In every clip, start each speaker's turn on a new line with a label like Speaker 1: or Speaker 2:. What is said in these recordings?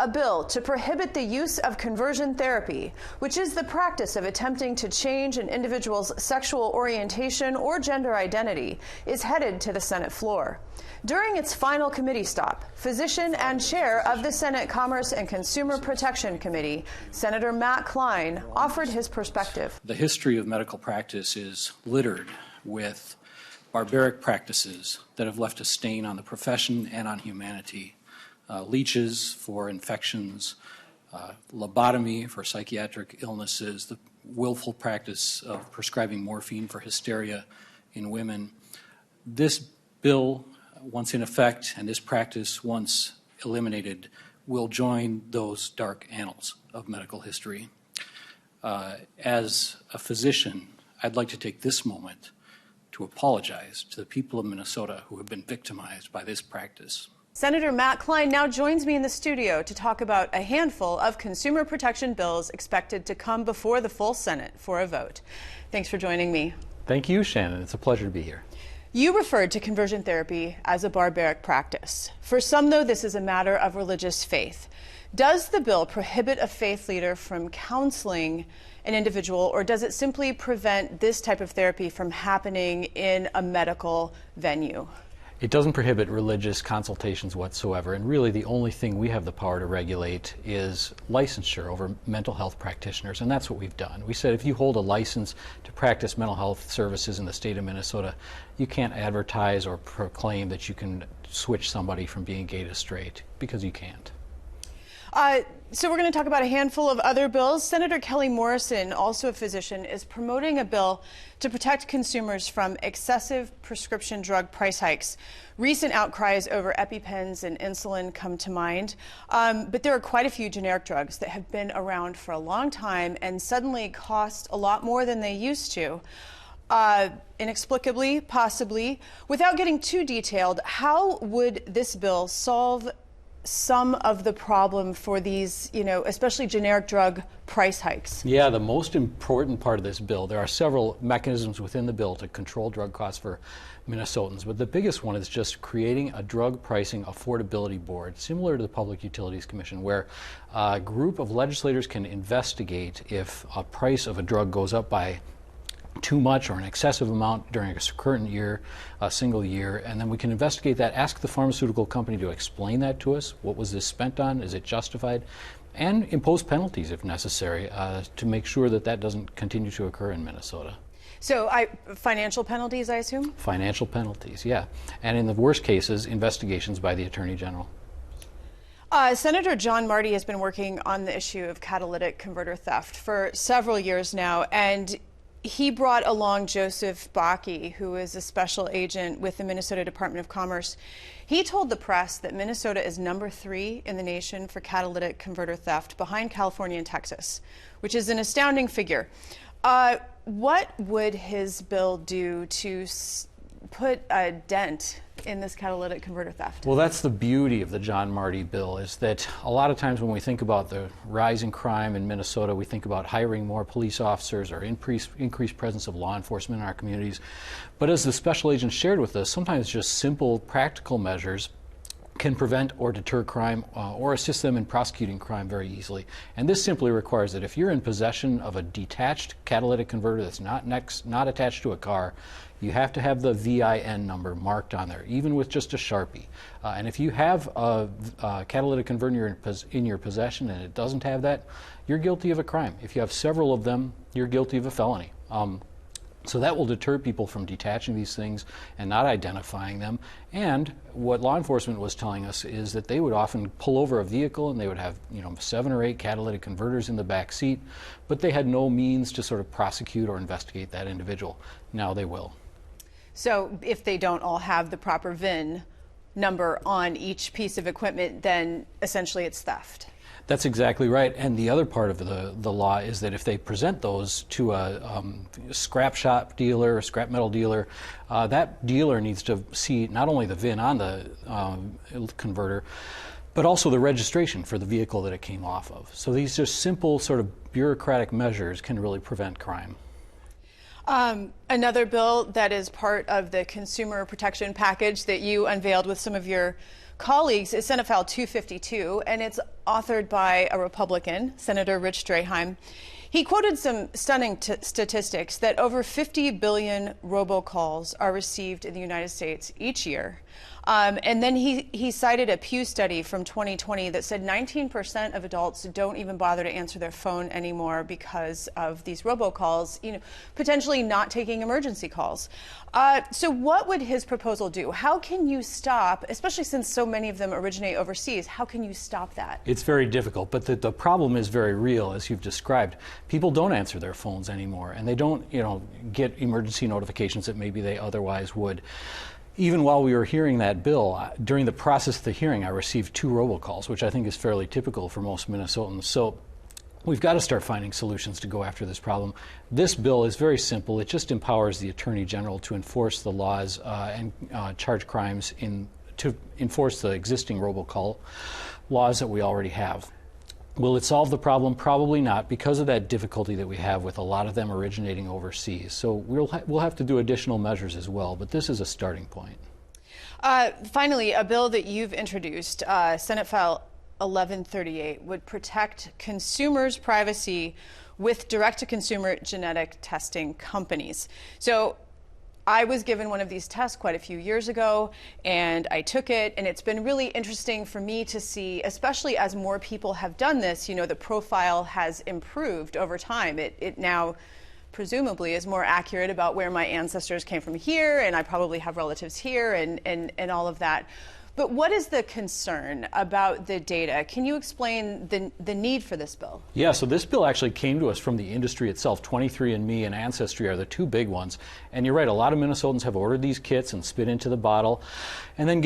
Speaker 1: a bill to prohibit the use of conversion therapy, which is the practice of attempting to change an individual's sexual orientation or gender identity, is headed to the Senate floor. During its final committee stop, physician and chair of the Senate Commerce and Consumer Protection Committee, Senator Matt Klein, offered his perspective.
Speaker 2: The history of medical practice is littered with barbaric practices that have left a stain on the profession and on humanity. Leeches for infections, lobotomy for psychiatric illnesses, the willful practice of prescribing morphine for hysteria in women. This bill, once in effect, and this practice once eliminated, will join those dark annals of medical history. As a physician, I'd like to take this moment to apologize to the people of Minnesota who have been victimized by this practice.
Speaker 1: Senator Matt Klein now joins me in the studio to talk about a handful of consumer protection bills expected to come before the full Senate for a vote. Thanks for joining me.
Speaker 3: Thank you, Shannon. It's a pleasure to be here.
Speaker 1: You referred to conversion therapy as a barbaric practice. For some, though, this is a matter of religious faith. Does the bill prohibit a faith leader from counseling an individual, or does it simply prevent this type of therapy from happening in a medical venue?
Speaker 3: It doesn't prohibit religious consultations whatsoever, and really the only thing we have the power to regulate is licensure over mental health practitioners, and that's what we've done. We said if you hold a license to practice mental health services in the state of Minnesota, you can't advertise or proclaim that you can switch somebody from being gay to straight, because you can't.
Speaker 1: So we're going to talk about a handful of other bills. Senator Kelly Morrison, also a physician, is promoting a bill to protect consumers from excessive prescription drug price hikes. Recent outcries over EpiPens and insulin come to mind, but there are quite a few generic drugs that have been around for a long time and suddenly cost a lot more than they used to. Inexplicably, possibly. Without getting too detailed, how would this bill solve some of the problem for these, especially generic drug price hikes?
Speaker 3: Yeah, the most important part of this bill, there are several mechanisms within the bill to control drug costs for Minnesotans, but the biggest one is just creating a drug pricing affordability board, similar to the Public Utilities Commission, where a group of legislators can investigate if a price of a drug goes up by too much or an excessive amount during a current year, a single year, and then we can investigate that, ask the pharmaceutical company to explain that to us. What was this spent on? Is it justified? And impose penalties if necessary to make sure that that doesn't continue to occur in Minnesota.
Speaker 1: So financial penalties, I assume?
Speaker 3: Financial penalties, yeah. And in the worst cases, investigations by the Attorney General.
Speaker 1: Senator John Marty has been working on the issue of catalytic converter theft for several years now, and he brought along Joseph Bakke, who is a special agent with the Minnesota Department of Commerce. He told the press that Minnesota is number 3 in the nation for catalytic converter theft, behind California and Texas, which is an astounding figure. What would his bill do to put a dent in this catalytic converter theft?
Speaker 3: Well, that's the beauty of the John Marty bill, is that a lot of times when we think about the rise in crime in Minnesota, we think about hiring more police officers or increased presence of law enforcement in our communities. But as the special agent shared with us, sometimes just simple practical measures can prevent or deter crime or assist them in prosecuting crime very easily. And this simply requires that if you're in possession of a detached catalytic converter that's not attached to a car, you have to have the VIN number marked on there, even with just a Sharpie. And if you have a catalytic converter in your possession and it doesn't have that, you're guilty of a crime. If you have several of them, you're guilty of a felony. So that will deter people from detaching these things and not identifying them. And what law enforcement was telling us is that they would often pull over a vehicle and they would have 7 or 8 catalytic converters in the back seat, but they had no means to sort of prosecute or investigate that individual. Now they will.
Speaker 1: So if they don't all have the proper VIN number on each piece of equipment, then essentially it's theft.
Speaker 3: That's exactly right. And the other part of the law is that if they present those to a scrap shop dealer, a scrap metal dealer, that dealer needs to see not only the VIN on the converter, but also the registration for the vehicle that it came off of. So these just simple sort of bureaucratic measures can really prevent crime.
Speaker 1: Another bill that is part of the consumer protection package that you unveiled with some of your colleagues is Senate File 252, and it's authored by a Republican, Senator Rich Straheim. He quoted some stunning statistics that over 50 billion robocalls are received in the United States each year. And then he cited a Pew study from 2020 that said 19% of adults don't even bother to answer their phone anymore because of these robocalls, potentially not taking emergency calls. So what would his proposal do? How can you stop, especially since so many of them originate overseas, how can you stop that?
Speaker 3: It's very difficult, but the problem is very real, as you've described. People don't answer their phones anymore, and they don't, get emergency notifications that maybe they otherwise would. Even while we were hearing that bill, during the process of the hearing, I received 2 robocalls, which I think is fairly typical for most Minnesotans. So we've got to start finding solutions to go after this problem. This bill is very simple. It just empowers the Attorney General to enforce the laws and charge crimes to enforce the existing robocall laws that we already have. Will it solve the problem? Probably not, because of that difficulty that we have with a lot of them originating overseas. So we'll have to do additional measures as well, but this is a starting point.
Speaker 1: Finally, a bill that you've introduced, Senate File 1138, would protect consumers' privacy with direct-to-consumer genetic testing companies. So I was given one of these tests quite a few years ago, and I took it, and it's been really interesting for me to see, especially as more people have done this, the profile has improved over time. It now presumably is more accurate about where my ancestors came from here, and I probably have relatives here, and all of that. But what is the concern about the data? Can you explain the need for this bill?
Speaker 3: Yeah, so this bill actually came to us from the industry itself. 23andMe and Ancestry are the 2 big ones. And you're right, a lot of Minnesotans have ordered these kits and spit into the bottle, and then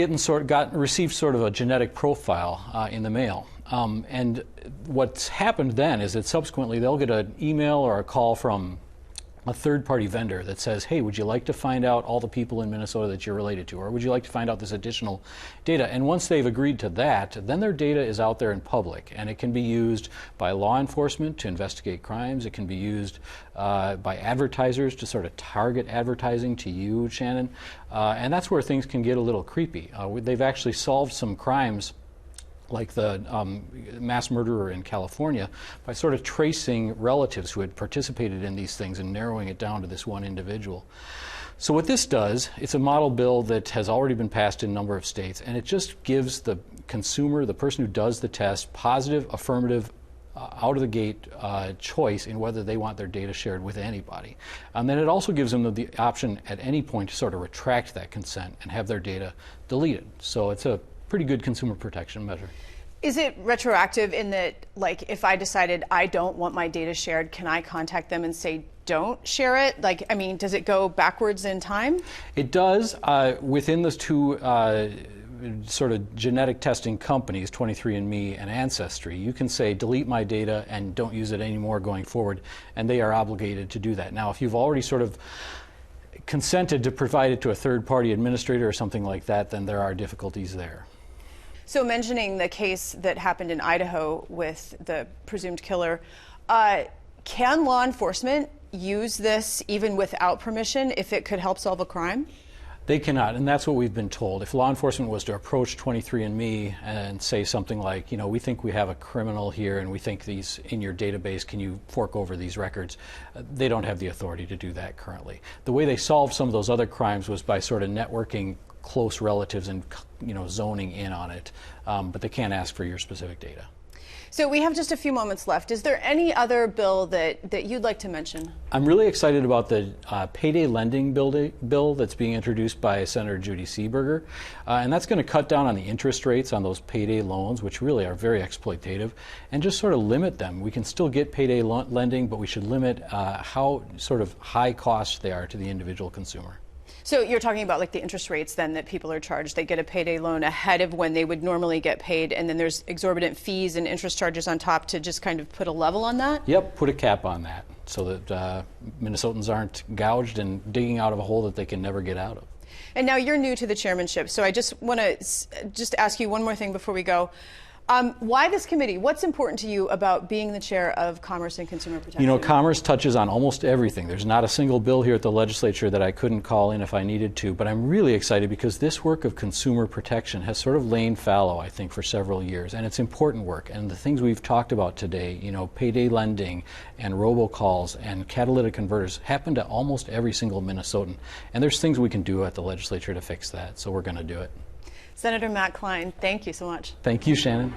Speaker 3: received sort of a genetic profile in the mail. And what's happened then is that subsequently they'll get an email or a call from a third-party vendor that says, hey, would you like to find out all the people in Minnesota that you're related to, or would you like to find out this additional data? And once they've agreed to that, then their data is out there in public, and it can be used by law enforcement to investigate crimes. It can be used by advertisers to sort of target advertising to you, Shannon, and that's where things can get a little creepy. They've actually solved some crimes like the mass murderer in California, by sort of tracing relatives who had participated in these things and narrowing it down to this one individual. So what this does, it's a model bill that has already been passed in a number of states, and it just gives the consumer, the person who does the test, positive, affirmative, out of the gate choice in whether they want their data shared with anybody. And then it also gives them the option at any point to sort of retract that consent and have their data deleted. So it's a pretty good consumer protection measure.
Speaker 1: Is it retroactive in that, like, if I decided I don't want my data shared, can I contact them and say, don't share it? Does it go backwards in time?
Speaker 3: It does. Within those 2 sort of genetic testing companies, 23andMe and Ancestry, you can say, delete my data and don't use it anymore going forward, and they are obligated to do that. Now, if you've already sort of consented to provide it to a third-party administrator or something like that, then there are difficulties there.
Speaker 1: So mentioning the case that happened in Idaho with the presumed killer, can law enforcement use this even without permission if it could help solve a crime?
Speaker 3: They cannot, and that's what we've been told. If law enforcement was to approach 23andMe and say something like, we think we have a criminal here and we think these in your database, can you fork over these records? They don't have the authority to do that currently. The way they solved some of those other crimes was by sort of networking close relatives and zoning in on it, but they can't ask for your specific data.
Speaker 1: So we have just a few moments left. Is there any other bill that you'd like to mention?
Speaker 3: I'm really excited about the payday lending bill that's being introduced by Senator Judy Seeberger, and that's going to cut down on the interest rates on those payday loans, which really are very exploitative, and just sort of limit them. We can still get payday lending, but we should limit how sort of high cost they are to the individual consumer.
Speaker 1: So you're talking about like the interest rates then that people are charged. They get a payday loan ahead of when they would normally get paid, and then there's exorbitant fees and interest charges on top to just kind of put a level on that?
Speaker 3: Yep, put a cap on that so that Minnesotans aren't gouged and digging out of a hole that they can never get out of.
Speaker 1: And now you're new to the chairmanship, so I just want to just ask you one more thing before we go. Why this committee? What's important to you about being the chair of Commerce and Consumer Protection?
Speaker 3: You know, commerce touches on almost everything. There's not a single bill here at the legislature that I couldn't call in if I needed to, but I'm really excited because this work of consumer protection has sort of lain fallow, I think, for several years, and it's important work. And the things we've talked about today, you know, payday lending and robocalls and catalytic converters happen to almost every single Minnesotan. And there's things we can do at the legislature to fix that, so we're going to do it.
Speaker 1: Senator Matt Klein, thank you so much.
Speaker 3: Thank you, Shannon.